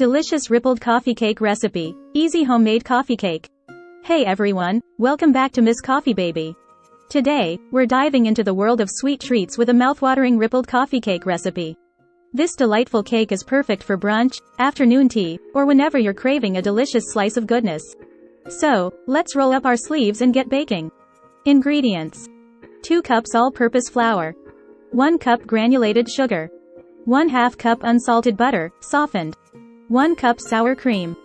Delicious rippled coffee cake recipe. Easy homemade coffee cake. Hey everyone, welcome back to Miss Coffee Baby. Today, we're diving into the world of sweet treats with a mouthwatering rippled coffee cake recipe. This delightful cake is perfect for brunch, afternoon tea, or whenever you're craving a delicious slice of goodness. So, let's roll up our sleeves and get baking. Ingredients: 2 cups all-purpose flour, 1 cup granulated sugar, 1/2 cup unsalted butter, softened, 1 cup sour cream,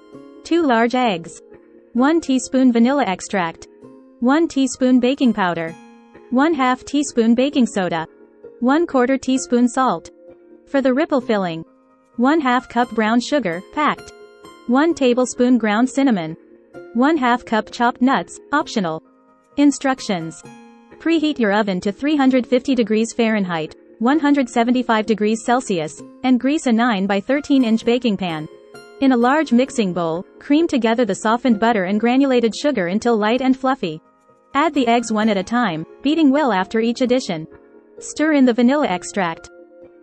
2 large eggs, 1 teaspoon vanilla extract, 1 teaspoon baking powder, 1/2 teaspoon baking soda, 1/4 teaspoon salt. For the ripple filling: 1/2 cup brown sugar, packed, 1 tablespoon ground cinnamon, 1/2 cup chopped nuts, optional. Instructions: preheat your oven to 350 degrees Fahrenheit, 175 degrees Celsius, and grease a 9 by 13-inch baking pan. In a large mixing bowl, cream together the softened butter and granulated sugar until light and fluffy. Add the eggs one at a time, beating well after each addition. Stir in the vanilla extract.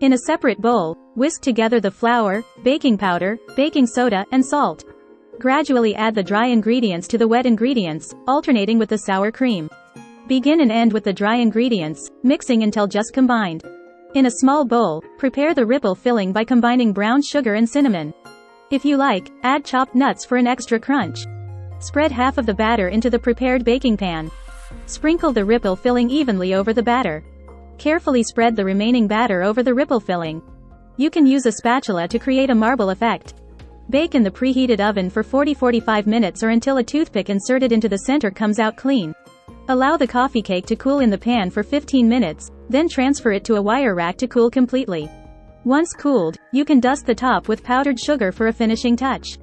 In a separate bowl, whisk together the flour, baking powder, baking soda, and salt. Gradually add the dry ingredients to the wet ingredients, alternating with the sour cream. Begin and end with the dry ingredients, mixing until just combined. In a small bowl, prepare the ripple filling by combining brown sugar and cinnamon. If you like, add chopped nuts for an extra crunch. Spread half of the batter into the prepared baking pan. Sprinkle the ripple filling evenly over the batter. Carefully spread the remaining batter over the ripple filling. You can use a spatula to create a marble effect. Bake in the preheated oven for 40-45 minutes or until a toothpick inserted into the center comes out clean. Allow the coffee cake to cool in the pan for 15 minutes, then transfer it to a wire rack to cool completely. Once cooled, you can dust the top with powdered sugar for a finishing touch.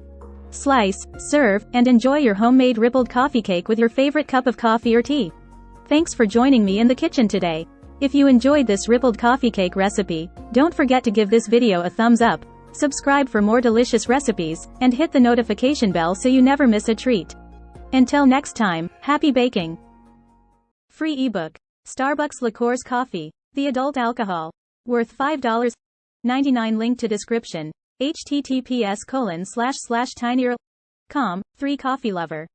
Slice, serve, and enjoy your homemade rippled coffee cake with your favorite cup of coffee or tea. Thanks for joining me in the kitchen today. If you enjoyed this rippled coffee cake recipe, don't forget to give this video a thumbs up, subscribe for more delicious recipes, and hit the notification bell so you never miss a treat. Until next time, happy baking! Free ebook: Starbucks Liqueurs Coffee, the adult alcohol, worth $5.99. Link to description. https://tinyurl.com. 3 Coffee Lover.